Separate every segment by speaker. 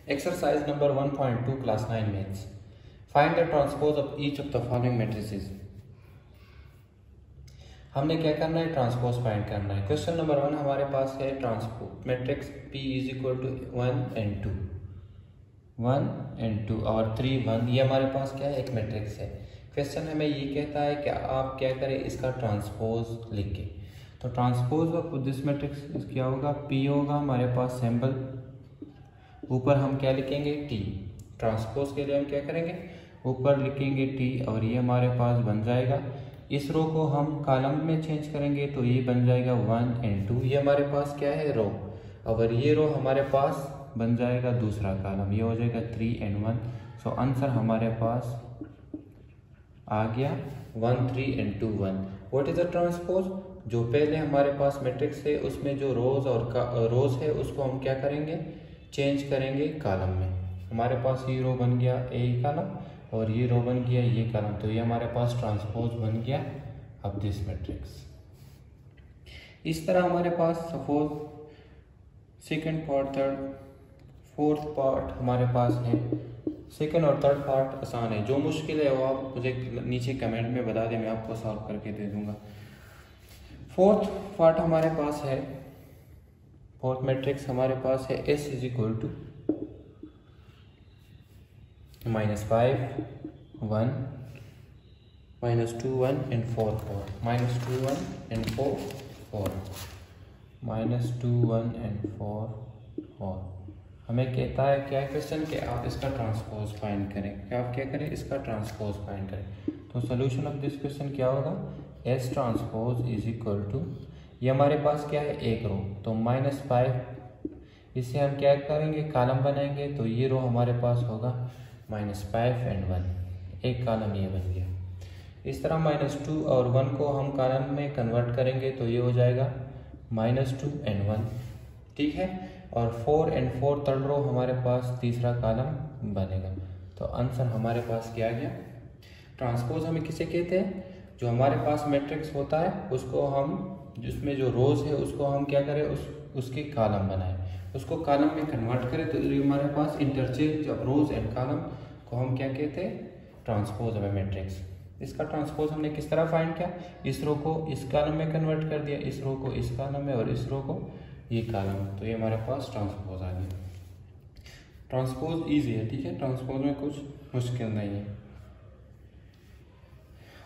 Speaker 1: Exercise number 1.2 class 9 maths. Find the transpose of each of the following matrices. हमने क्या करना है, transpose find करना है। क्वेश्चन नंबर 1 हमारे पास है transpose matrix P is equal to 1 and 2, 1 and 2 और 3 1। ये हमारे पास क्या है, एक मैट्रिक्स है। क्वेश्चन हमें ये कहता है कि आप क्या करें, इसका ट्रांसपोज लिख के। तो ट्रांसपोज ऑफ दिस मैट्रिक्स क्या होगा, P होगा हमारे पास सिंबल, ऊपर हम क्या लिखेंगे, T। ट्रांसपोज के लिए हम क्या करेंगे, ऊपर लिखेंगे T और ये हमारे पास बन जाएगा। इस रो को हम कॉलम में चेंज करेंगे तो ये बन जाएगा 1 and 2। ये हमारे पास क्या है, रो। और ये रो हमारे पास बन जाएगा दूसरा कॉलम, ये हो जाएगा 3 and 1। सो आंसर हमारे पास आ गया 1 3 and 2 1। What is the transpose, जो पहले हमारे पास मैट्रिक्स है उसमें जो रोज और रोज है उसको हम क्या करेंगे, चेंज करेंगे कॉलम में। हमारे पास ये रो बन गया ए कॉलम और ये रो बन गया ये कॉलम, तो ये हमारे पास ट्रांसपोज बन गया अब दिस मैट्रिक्स। इस तरह हमारे पास suppose second part, third, fourth part हमारे पास है। सेकंड और थर्ड पार्ट आसान है, जो मुश्किल है वो आप मुझे नीचे कमेंट में बता दें, मैं आपको सॉल्व करके दे दूंगा। फोर्थ पार्ट हमारे पास है, फोर्थ मैट्रिक्स हमारे पास है S is equal to -5 1 -2 1 and 4 4, -2 1 and 4 4, -2 1 and 4 4। हमें कहता है क्या क्वेश्चन कि आप इसका ट्रांसपोज फाइंड करें, क्या आप क्या करें, इसका ट्रांसपोज फाइंड करें। तो सोल्यूशन ऑफ दिस क्वेश्चन क्या होगा, S transpose is equal to, ये हमारे पास क्या है, एक रो, तो -5, इसे हम क्या करेंगे, कॉलम बनाएंगे, तो ये रो हमारे पास होगा -5 and 1, एक कॉलम ये बन गया। इस तरह -2 और 1 को हम कॉलम में कन्वर्ट करेंगे तो ये हो जाएगा -2 and 1, ठीक है। और 4 and 4 थर्ड रो हमारे पास तीसरा कॉलम बनेगा। तो आंसर हमारे पास क्या गया, ट्रांसपोज हमें किसे कहते हैं, जो हमारे पास मैट्रिक्स होता है उसको हम, जिसमें जो रोज है उसको हम क्या करें, उसके कॉलम बनाएं, उसको कॉलम में कन्वर्ट करें, तो ये हमारे पास interchange of rows and column को हम क्या कहते हैं, ट्रांसपोज ऑफ मैट्रिक्स। इसका ट्रांसपोज हमने किस तरह फाइंड किया, इस रो को इस कॉलम में कन्वर्ट कर दिया, इस रो को इस कॉलम में और इस रो को ये कॉलम, तो ये हमारे पास ट्रांसपोज आ गया। ट्रांसपोज इजी है, ठीक है, ट्रांसपोज में कुछ मुश्किल नहीं है।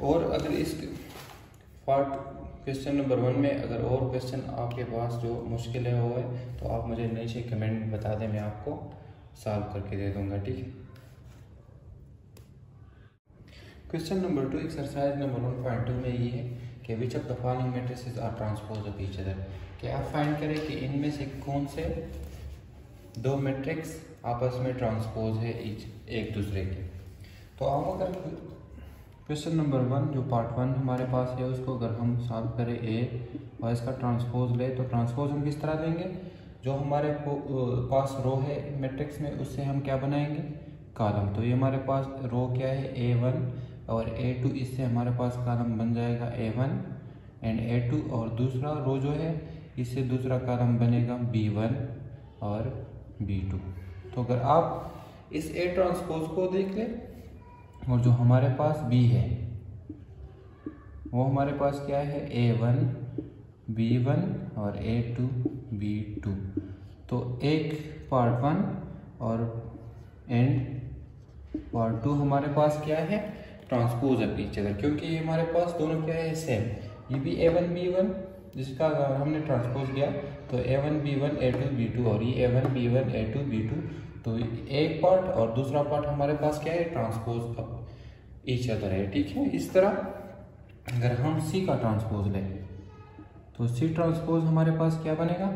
Speaker 1: और अगर इस पार्ट क्वेश्चन नंबर 1 में अगर और क्वेश्चन आपके पास जो मुश्किल है वो है तो आप मुझे नीचे कमेंट में बता दें, मैं आपको सॉल्व करके दे दूंगा, ठीक है। क्वेश्चन नंबर 2 एक्सरसाइज नंबर 1.2 में ये है कि which of the following matrices are transpose of each other, कि आप फाइंड करें कि इनमें से कौन से दो मैट्रिक्स आपस में ट्रांसपोज है एक दूसरे के। तो आप अगर क्वेश्चन नंबर 1 जो पार्ट 1 हमारे पास है उसको अगर हम सॉल्व करें ए और इसका ट्रांसपोज ले, तो ट्रांसपोज हम किस तरह लेंगे, जो हमारे पास रो है मैट्रिक्स में उससे हम क्या बनाएंगे, कॉलम। तो ये हमारे पास रो क्या है, A1 और A2, इससे हमारे पास कॉलम बन जाएगा A1 एंड A2, और दूसरा रो जो है इससे दूसरा कॉलम बनेगा B1 और B2। तो अगर आप इस A ट्रांसपोज को देख लें और जो हमारे पास B है वो हमारे पास क्या है, A1 B1 और A2 B2। तो एक पार्ट 1 और एंड पार्ट 2 हमारे पास क्या है, ट्रांसपोज ऑफ ईच अदर, क्योंकि ये हमारे पास दोनों क्या है, सेम। ये भी A1 B1 जिसका अगर हमने ट्रांसपोज किया तो A1 B1 A2 B2 और ये A1 B1 A2 B2, तो एक पार्ट और दूसरा पार्ट हमारे पास क्या है, ट्रांसपोज ऑफ ईच अदर है, ठीक है। इस तरह अगर हम C का ट्रांसपोज लें तो C ट्रांसपोज हमारे पास क्या बनेगा,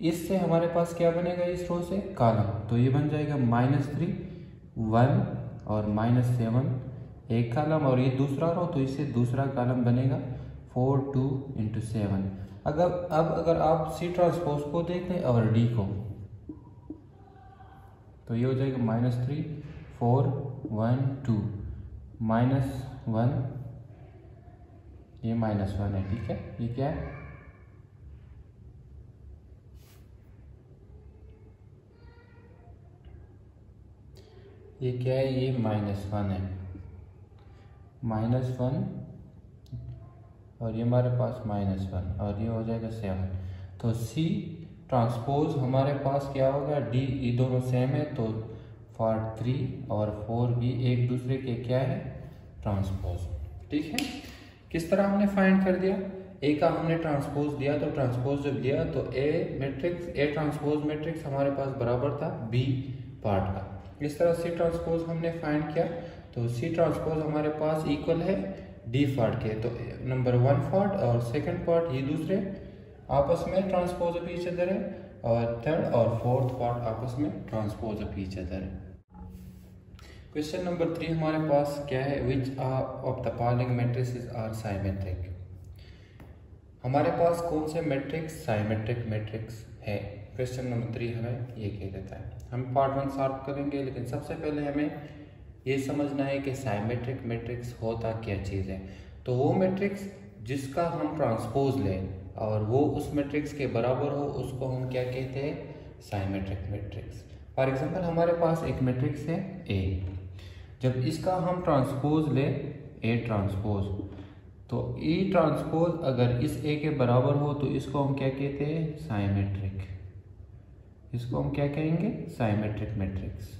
Speaker 1: इससे हमारे पास क्या बनेगा, इस रो से कॉलम, तो ये बन जाएगा -3 1 और -7 एक कॉलम, और ये दूसरा रो तो इससे दूसरा कॉलम बनेगा 4 2 into 7। अगर आप C ट्रांसपोज को देखें और D को, तो ये हो जाएगा -3 4 1 2 -1, ये -1 है, ठीक है। ये क्या है, ये क्या है, ये -1 है, -1 और ये हमारे पास -1 और ये हो जाएगा 7। तो C ट्रांसपोज हमारे पास क्या होगा, D, ये दोनों सेम है तो फॉर 3 और 4 भी एक दूसरे के क्या है, ट्रांसपोज। ठीक है, किस तरह हमने फाइंड कर दिया, ए का हमने ट्रांसपोज दिया, तो ट्रांसपोज जब दिया तो ए ट्रांसपोज मैट्रिक्स हमारे पास बराबर था बी पार्ट का। इस तरह सी ट्रांसपोज हमने फाइंड किया, तो सी ट्रांसपोज हमारे पास इक्वल है डी पार्ट के, तो नंबर 1 पार्ट और सेकंड पार्ट ये दूसरे आपस में ट्रांसपोज ऑफ ईच अदर है, और थर्ड और फोर्थ पार्ट आपस में ट्रांसपोज ऑफ ईच अदर है। क्वेश्चन नंबर 3 हमारे पास क्या है, which of the following matrices are symmetric. हमारे पास कौन से मैट्रिक्स साइमेट्रिक मैट्रिक्स है, क्वेश्चन नंबर 3 हमें ये कह देता है। हम पार्ट 1 सॉल्व करेंगे, लेकिन सबसे पहले हमें ये समझना है कि साइमेट्रिक मैट्रिक्स होता क्या चीज़ है। तो वो मैट्रिक्स जिसका हम ट्रांसपोज लें और वो उस मैट्रिक्स के बराबर हो, उसको हम क्या कहते हैं, साइमेट्रिक मैट्रिक्स। फॉर एग्जांपल हमारे पास एक मैट्रिक्स है ए, जब इसका हम ट्रांसपोज ले ए ट्रांसपोज, तो ई ट्रांसपोज अगर इस ए के बराबर हो तो इसको हम क्या कहते हैं, साइमेट्रिक। इसको हम क्या कहेंगे, साइमेट्रिक मैट्रिक्स।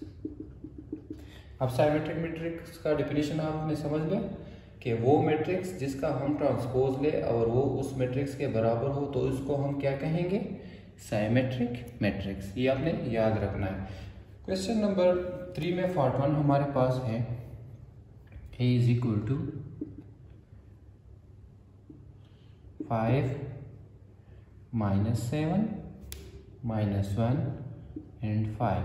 Speaker 1: अब साइमेट्रिक मैट्रिक्स का डेफिनेशन आपने समझ लिया कि वो मैट्रिक्स जिसका हम ट्रांसपोज ले और वो उस मैट्रिक्स के बराबर हो तो इसको हम क्या कहेंगे, साइमेट्रिक मैट्रिक्स। ये आपने याद रखना है। क्वेश्चन नंबर 3 में पार्ट 1 हमारे पास है A is equal to 5 -7 -1 and 5।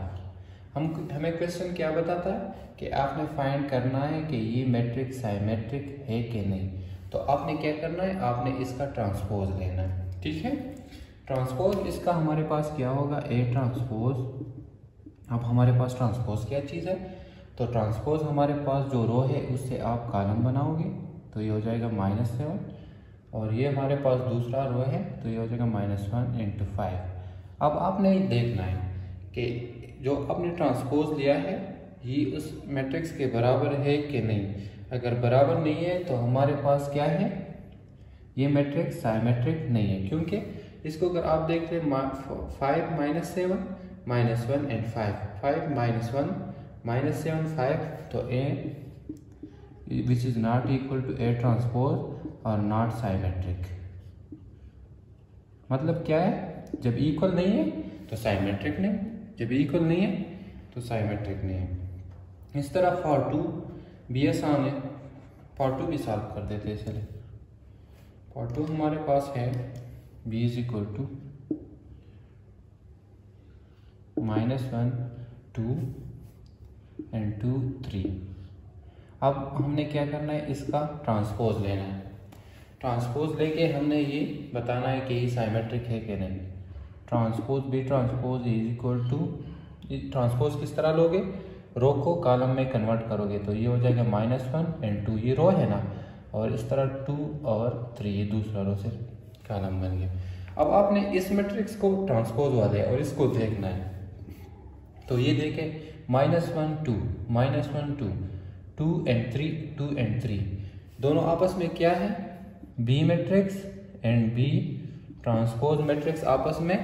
Speaker 1: हमें क्वेश्चन क्या बताता है कि आपने फाइंड करना है कि ये मैट्रिक्स साइमेट्रिक है कि नहीं। तो आपने क्या करना है, आपने इसका ट्रांसपोज लेना है। ठीक है, ट्रांसपोज इसका हमारे पास क्या होगा, ए ट्रांसपोज। अब हमारे पास ट्रांसपोज क्या चीज़ है, तो ट्रांसपोज हमारे पास जो रो है उससे आप कॉलम बनाओगे, तो ये हो जाएगा -7, और ये हमारे पास दूसरा रो है तो ये हो जाएगा -1 × 5। अब आपने देखना है कि जो आपने ट्रांसपोज लिया है ये उस मैट्रिक्स के बराबर है कि नहीं। अगर बराबर नहीं है तो हमारे पास क्या है, ये मैट्रिक्स साइमेट्रिक नहीं है, क्योंकि इसको अगर आप देख लें 5 -7 -1 एंड 5 -1 -7 5, तो A which is not equal to A transpose और नॉट साइमेट्रिक। मतलब क्या है, जब इक्वल नहीं है तो साइमेट्रिक नहीं, जब इक्वल नहीं है तो साइमेट्रिक नहीं है। इस तरह फॉर 2 भी आसान है, फॉर 2 भी सॉल्व कर देते हैं। चले, फॉर 2 हमारे पास है b is equal to -1 2 and 2 3। अब हमने क्या करना है, इसका ट्रांसपोज लेना है। ट्रांसपोज लेके हमने ये बताना है कि ये साइमेट्रिक है कि नहीं। Transpose B transpose is equal to, transpose किस तरह लोगे, रो को कॉलम में कन्वर्ट करोगे, तो ये हो जाएगा -1 एंड 2, ये रो है ना, और इस तरह 2 और 3 ये दूसरा रो से कॉलम बन गया। अब आपने इस मैट्रिक्स को ट्रांसपोज वाले और इसको देखना है, तो ये देखें -1 2 -1 2 2 एंड 3 2 एंड 3 दोनों आपस में क्या है, B matrix and B transpose matrix आपस में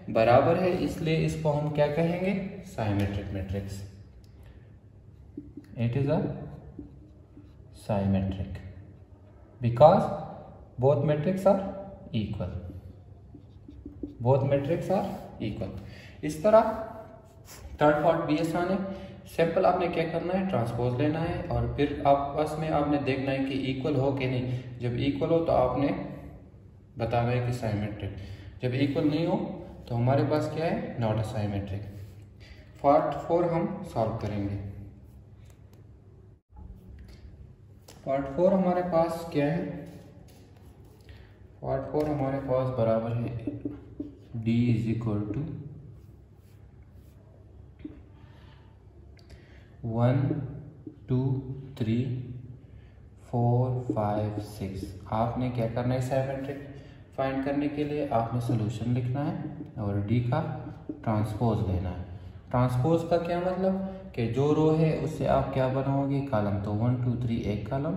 Speaker 1: बराबर है, इसलिए इसको हम क्या कहेंगे, symmetric matrix. It is a symmetric because both matrix are equal, both matrix are equal. इस तरह थर्ड पार्ट भी आसान है, सिंपल आपने क्या करना है, ट्रांसपोज लेना है और फिर आपस में आपने देखना है कि इक्वल हो कि नहीं। जब इक्वल हो तो आपने बताना है कि साइमेट्रिक, जब इक्वल नहीं हो तो हमारे पास क्या है, नॉट अ साइमेट्रिक। पार्ट 4 हम सॉल्व करेंगे। पार्ट 4 हमारे पास क्या है, पार्ट 4 हमारे पास बराबर है d इज इक्वल टू 1 2 3 4 5 6। आपने क्या करना है, साइमेट्रिक फाइंड करने के लिए आपने सोल्यूशन लिखना है और d का ट्रांसपोज लेना है। ट्रांसपोज का क्या मतलब कि जो रो है उससे आप क्या बनाओगे, कॉलम। तो 1 2 3 एक कॉलम,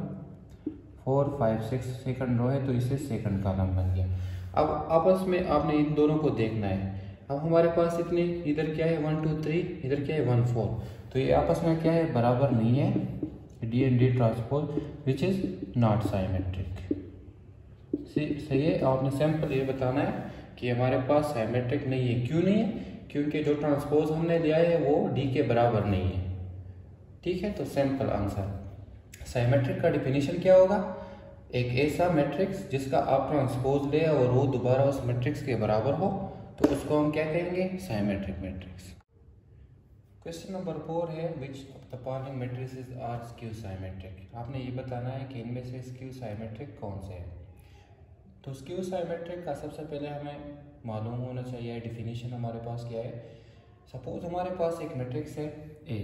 Speaker 1: 4 5 6 सेकंड रो है तो इससे सेकंड कॉलम बन गया। अब आपस में आपने इन दोनों को देखना है। अब हमारे पास इतने, इधर क्या है 1 2 3, इधर क्या है 1 4, तो ये आपस में क्या है, बराबर नहीं है। D and D transpose which is not symmetric. सही है। आपने सिंपल ये बताना है कि हमारे पास साइमेट्रिक नहीं है। क्यों नहीं है? क्योंकि जो ट्रांसपोज हमने दिया है वो डी के बराबर नहीं है। ठीक है, तो सिंपल आंसर। साइमेट्रिक का डिफिनीशन क्या होगा, एक ऐसा मैट्रिक्स जिसका आप ट्रांसपोज ले और वो दोबारा उस मैट्रिक्स के बराबर हो, तो उसको हम क्या कहेंगे, साइमेट्रिक मैट्रिक्स। क्वेश्चन नंबर 4 है which of the following matrices are skew symmetric. आपने ये बताना है कि इनमें से स्क्यू साइमेट्रिक कौन से है। तो स्क्यू साइमेट्रिक का सबसे पहले हमें मालूम होना चाहिए डिफिनीशन हमारे पास क्या है। सपोज हमारे पास एक मैट्रिक्स है ए,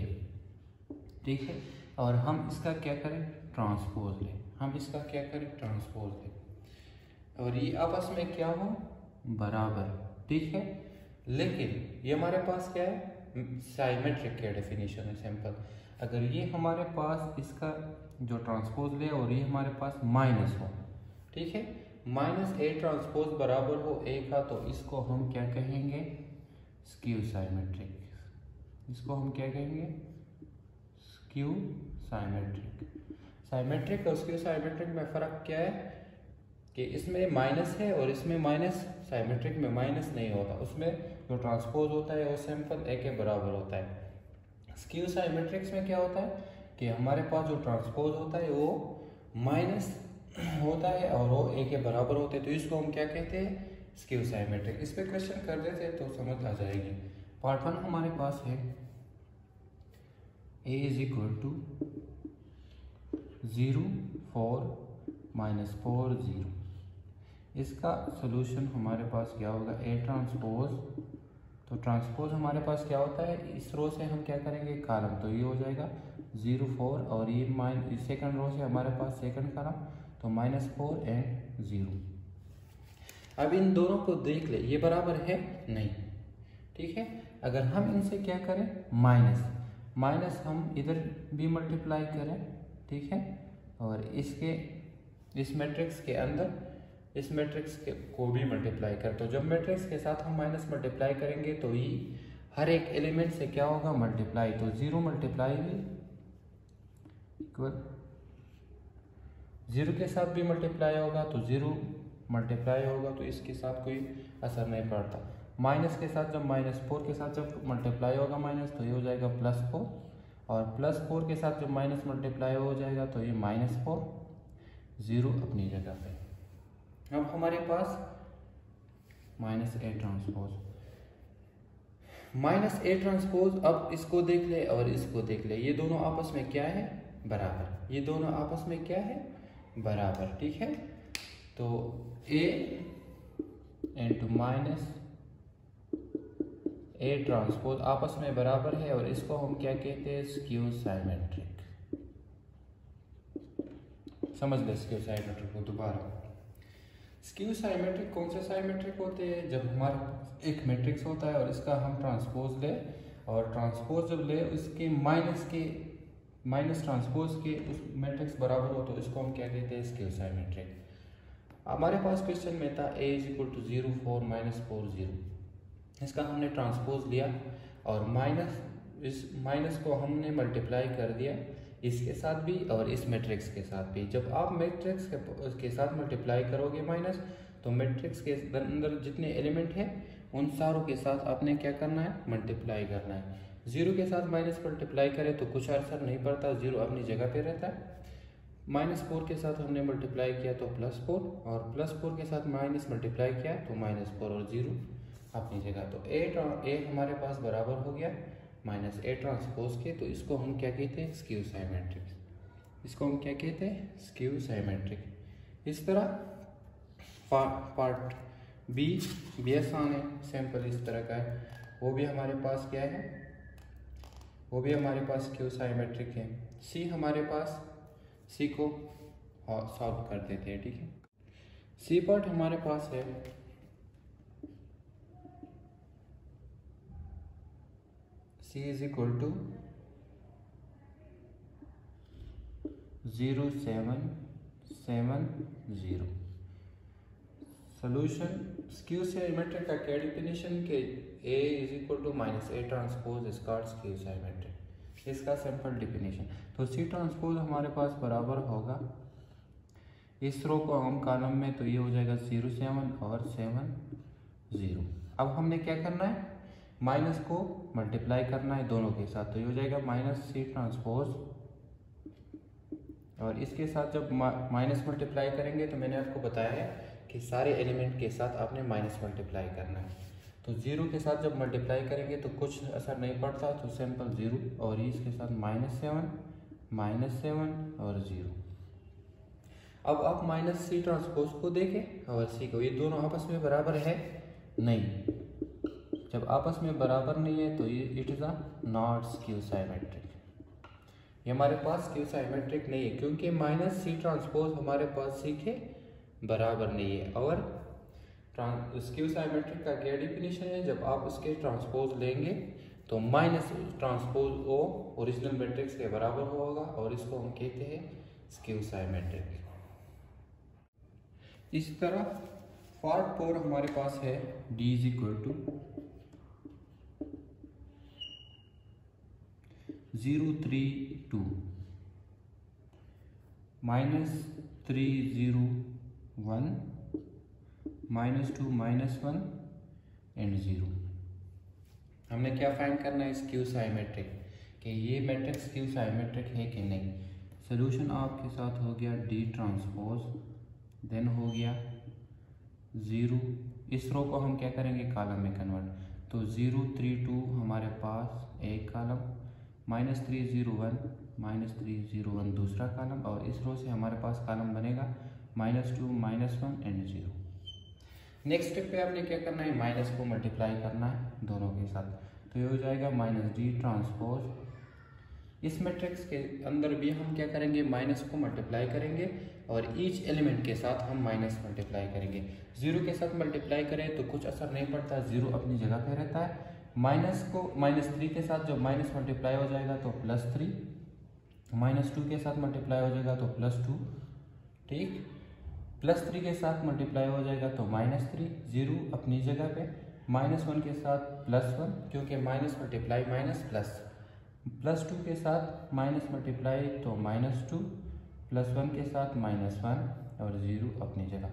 Speaker 1: ठीक है, और हम इसका क्या करें, ट्रांसपोज लें। हम इसका क्या करें, ट्रांसपोज लें, और ये आपस में क्या हो, बराबर। ठीक है, लेकिन ये हमारे पास क्या है, साइमेट्रिक क्या डेफिनेशन है, सिंपल। अगर ये हमारे पास इसका जो ट्रांसपोज ले और ये हमारे पास माइनस हो, ठीक है, माइनस ए ट्रांसपोज बराबर हो ए का, तो इसको हम क्या कहेंगे, स्क्यू साइमेट्रिक। इसको हम क्या कहेंगे, स्क्यू साइमेट्रिक। साइमेट्रिक और स्क्यू साइमेट्रिक में फ़र्क क्या है कि इसमें माइनस है और इसमें माइनस, साइमेट्रिक में माइनस नहीं होता, उसमें जो ट्रांसपोज होता है वो सिंपल ए के बराबर होता है। स्क्यू साइमेट्रिक्स में क्या होता है कि हमारे पास जो ट्रांसपोज होता है वो माइनस होता है और वो ए के बराबर होते हैं, तो इसको हम क्या कहते हैं, स्क्यू साइमेट्रिक। इस पर क्वेश्चन कर देते तो समझ आ जाएगी। पार्ट 1 हमारे पास है ए इज इक्वल टू 0 4 -4 0। इसका सोल्यूशन हमारे पास क्या होगा, ए ट्रांसपोज। तो ट्रांसपोज हमारे पास क्या होता है, इस रो से हम क्या करेंगे, कॉलम, तो ये हो जाएगा 0 4, और ये सेकंड रो से हमारे पास सेकंड कॉलम, तो -4 एंड 0। अब इन दोनों को देख ले, ये बराबर है नहीं, ठीक है। अगर हम इनसे क्या करें, माइनस हम इधर भी मल्टीप्लाई करें, ठीक है, और इसके इस मैट्रिक्स के अंदर इस मैट्रिक्स को भी मल्टीप्लाई कर, तो जब मैट्रिक्स के साथ हम माइनस मल्टीप्लाई करेंगे तो ये हर एक एलिमेंट से क्या होगा, मल्टीप्लाई। तो 0 मल्टीप्लाई भी इक्वल 0 के साथ भी मल्टीप्लाई होगा, तो 0 मल्टीप्लाई होगा, तो इसके साथ कोई असर नहीं पड़ता। माइनस के साथ जब -4 के साथ जब मल्टीप्लाई होगा माइनस, तो ये हो जाएगा +4, और +4 के साथ जब माइनस मल्टीप्लाई हो जाएगा तो ये -4, 0 अपनी जगह पे। अब हमारे पास -a ट्रांसपोज, -a ट्रांसपोज। अब इसको देख ले और इसको देख ले, ये दोनों आपस में क्या है, बराबर। ये दोनों आपस में क्या है, बराबर, ठीक है। तो a इंटू -a ट्रांसपोज आपस में बराबर है, और इसको हम क्या कहते हैं, स्क्यू साइमेट्रिक। समझ ले स्क्यू साइमेट्रिक को दोबारा। स्क्यू साइमेट्रिक कौन से साइमेट्रिक होते हैं, जब हमारे एक मैट्रिक्स होता है और इसका हम ट्रांसपोज ले, और ट्रांसपोज जब ले उसके माइनस ट्रांसपोज के उस मैट्रिक्स बराबर हो, तो इसको हम क्या कहते हैं, स्क्यू साइमेट्रिक। हमारे पास क्वेश्चन में था a इज इक्वल टू 0 4 -4 0। इसका हमने ट्रांसपोज लिया और इस माइनस को हमने मल्टीप्लाई कर दिया इसके साथ भी और इस मैट्रिक्स के साथ भी। जब आप मैट्रिक्स के साथ मल्टीप्लाई करोगे माइनस, तो मैट्रिक्स के अंदर जितने एलिमेंट हैं उन सारों के साथ आपने क्या करना है, मल्टीप्लाई करना है। 0 के साथ माइनस मल्टीप्लाई करें तो कुछ असर नहीं पड़ता, 0 अपनी जगह पे रहता है। -4 के साथ हमने मल्टीप्लाई किया तो +4, और +4 के साथ माइनस मल्टीप्लाई किया तो -4, और 0 अपनी जगह। तो ए हमारे पास बराबर हो गया -a ट्रांसपोज के, तो इसको हम क्या कहते हैं, स्क्यू साइमेट्रिक। इसको हम क्या कहते हैं, स्क्यू साइमेट्रिक। इस तरह पार्ट बी आसान है, सैंपल इस तरह का है, वो भी हमारे पास क्या है, वो भी हमारे पास स्क्यू साइमेट्रिक है। सी हमारे पास, सी को सॉल्व कर देते हैं, ठीक है। सी पार्ट हमारे पास है C is equal to 0.770। Solution skew symmetric का क्या डिफिनेशन के A is equal to minus A transpose is called skew symmetric, इसका सिंपल डिफिनेशन। तो C ट्रांसपोज हमारे पास बराबर होगा, इस रो को हम कॉलम में, तो ये हो जाएगा 0.7 और 7.0। अब हमने क्या करना है, माइनस को मल्टीप्लाई करना है दोनों के साथ, तो ये हो जाएगा माइनस C ट्रांसपोज, और इसके साथ जब माइनस मल्टीप्लाई करेंगे तो मैंने आपको बताया है कि सारे एलिमेंट के साथ आपने माइनस मल्टीप्लाई करना है। तो 0 के साथ जब मल्टीप्लाई करेंगे तो कुछ असर नहीं पड़ता, तो सिंपल 0, और इसके साथ -7 और 0। अब आप माइनस C ट्रांसपोज को देखें और C को, ये दोनों आपस में बराबर है नहीं। जब आपस में बराबर नहीं है तो ये it is a not skew symmetric, ये हमारे पास स्क्यू साइमेट्रिक नहीं है, क्योंकि माइनस C ट्रांसपोज हमारे पास C के बराबर नहीं है। और स्क्यू साइमेट्रिक का क्या डिफिनेशन है, जब आप उसके ट्रांसपोज लेंगे तो minus transpose O original matrix के बराबर होगा, और इसको हम कहते हैं स्क्यू साइमेट्रिक। इसी तरह पार्ट 4 हमारे पास है D is equal to 032 -301 -2 -1 and 0। हमने क्या फाइंड करना है, स्क्यू साइमेट्रिक, कि ये मैट्रिक्स स्क्यू साइमेट्रिक है कि नहीं। सोल्यूशन आपके साथ हो गया D ट्रांसपोज, देन हो गया 0, इस रो को हम क्या करेंगे कॉलम में कन्वर्ट, तो 032 हमारे पास एक कॉलम, -301 दूसरा कॉलम, और इस रो से हमारे पास कॉलम बनेगा -2 -1 एंड 0। नेक्स्ट स्टेप पे आपने क्या करना है, माइनस को मल्टीप्लाई करना है दोनों के साथ, तो ये हो जाएगा -D ट्रांसपोज। इस मैट्रिक्स के अंदर भी हम क्या करेंगे, माइनस को मल्टीप्लाई करेंगे, और ईच एलिमेंट के साथ हम माइनस मल्टीप्लाई करेंगे। 0 के साथ मल्टीप्लाई करें तो कुछ असर नहीं पड़ता, 0 अपनी जगह पे रहता है। -3 के साथ जब माइनस मल्टीप्लाई हो जाएगा तो +3, -2 के साथ मल्टीप्लाई हो जाएगा तो +2, ठीक, +3 के साथ मल्टीप्लाई हो जाएगा तो -3, 0 अपनी जगह पे, -1 के साथ +1, क्योंकि माइनस मल्टीप्लाई माइनस प्लस, +2 के साथ माइनस मल्टीप्लाई तो -2, +1 के साथ -1 और 0 अपनी जगह।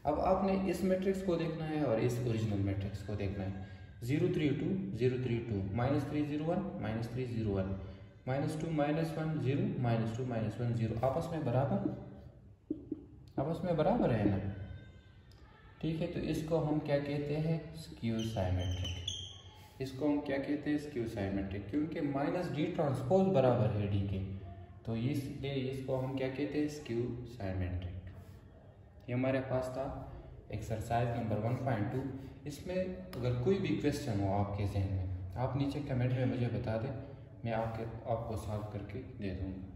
Speaker 1: अब आपने इस मैट्रिक्स को देखना है और इस ओरिजिनल मैट्रिक्स को देखना है। 032 -301 -301 -2 -1 0 -2 -1 0 आपस में बराबर है ना, ठीक है। तो इसको हम क्या कहते हैं, स्क्यू साइमेट्रिक। इसको हम क्या कहते हैं, स्क्यू साइमेट्रिक, क्योंकि -D ट्रांसपोज बराबर है D के, तो इसलिए इसको हम क्या कहते हैं, स्क्यू साइमेट्रिक। ये हमारे पास था एक्सरसाइज नंबर 1.2। इसमें अगर कोई भी क्वेश्चन हो आपके जहन में, आप नीचे कमेंट में मुझे बता दें, मैं आपको सॉल्व करके दे दूँगा।